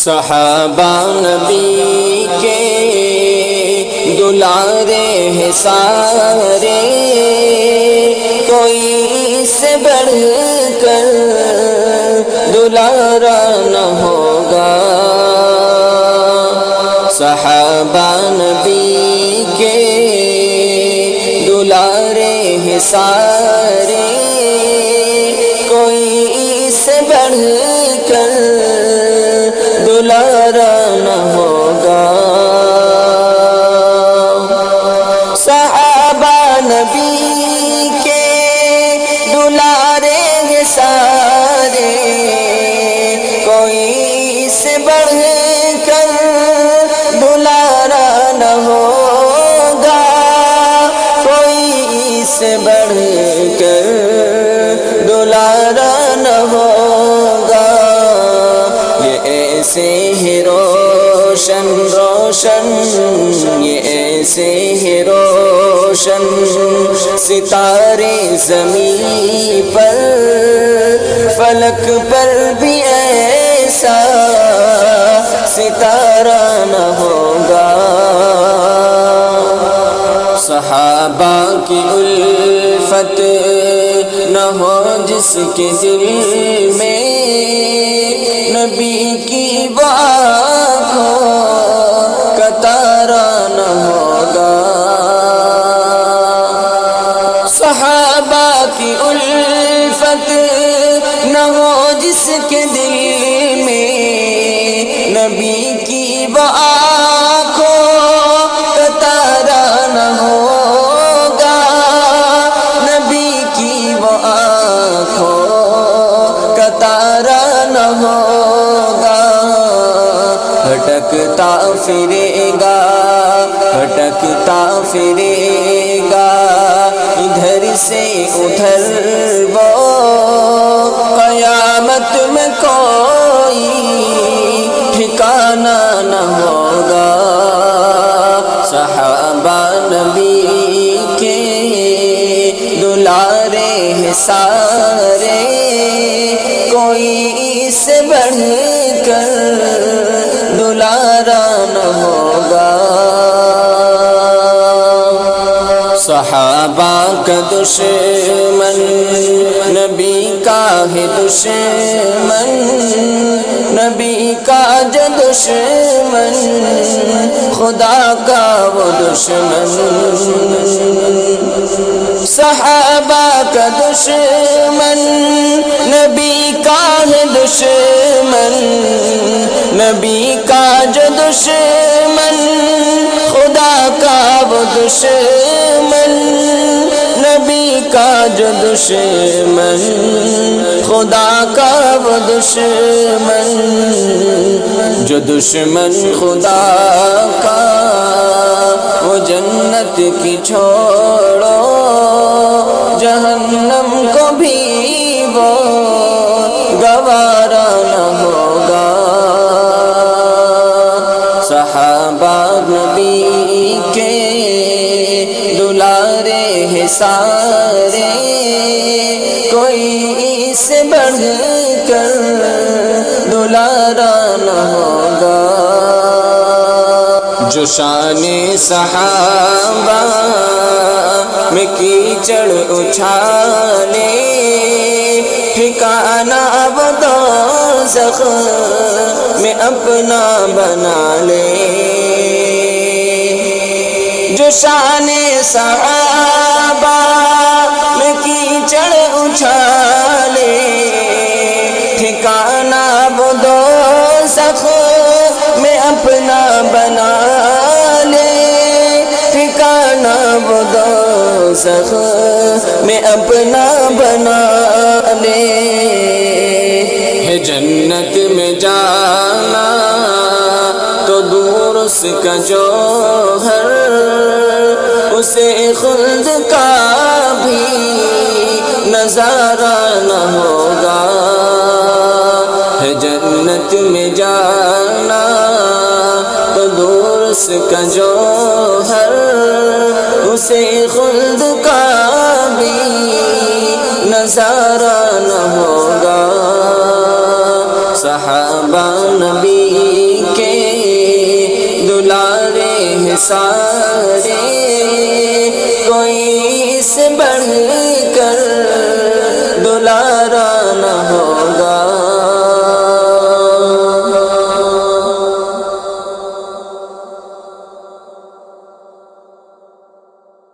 صحابہ نبی کے دلارے ہیں سارے، کوئی سے بڑھ کر دلارا نہ ہوگا۔ صحابہ نبی کے دلارے ہیں سارے، کوئی سے بڑھ کر دلارا نہ ہوگا۔ صحابہ نبی کے دلارے ہیں سارے، کوئی سے بڑھ کر دلارا نہ ہوگا، کوئی سے بڑھ کر دلارا نہ ہوگا۔ یہ ایسے ہی روشن روشن، یہ ایسے ہی روشن ستارے زمین پر، فلک پر بھی ایسا ستارہ نہ ہوگا۔ صحابہ کی الفت نہ ہو جس کے دل میں، نبی کی آنکھوں کا تارا نہ ہوگا۔ صحابہ کی الفت نہ ہو جس کے دل میں، نبی کی آنکھوں کا تارا نہ ہوگا، نبی کی آنکھوں کا تارا نہ ہوگا۔ بھٹکتا پھرے گا، بھٹکتا پھرے گا، ادھر سے ادھر وہ، قیامت میں کوئی ٹھکانہ نہ ہوگا۔ صحابہ نبی کے دلارے ہیں سارے، کوئی سے بڑھ کر دلارا نہ ہوگا۔ صحابہ کا دشمن نبی کا ہے دشمن، نبی کا جو دشمن خدا کا وہ دشمن۔ صحابہ کا دشمن نبی کا ہے دشمن، نبی کا جو دشمن خدا کا وہ دشمن، نبی کا جو دشمن خدا کا وہ دشمن، جو دشمن خدا کا وہ جنت کی چھوڑو، جہنم کو بھی وہ گوارا نہ ہوگا۔ صحابہ نبی کے دلارے ہیں سارے، کوئی سے بڑھ کر دلارا نہ ہوگا۔ جو شان صحابہ میں کیچڑ اچھالے، ٹھکانہ وہ دوزخ میں اپنا بنا لے۔ جو شان صحابہ میں کیچڑ اچھالے، ٹھکانہ وہ دوزخ میں اپنا بنا لے، ٹھکانہ وہ دوزخ میں اپنا بنا لے۔ ہے جنت میں جانا تو دور اس کا جوہر، اسے خلد کا بھی نظارہ نہ ہوگا۔ ہے جنت میں جانا تو دور اس کا جوہر، اسے خلد کا بھی نظارہ نہ ہوگا۔ صحابہ نبی سارے کوئی اس سے بڑھ کر دلارا نہ ہوگا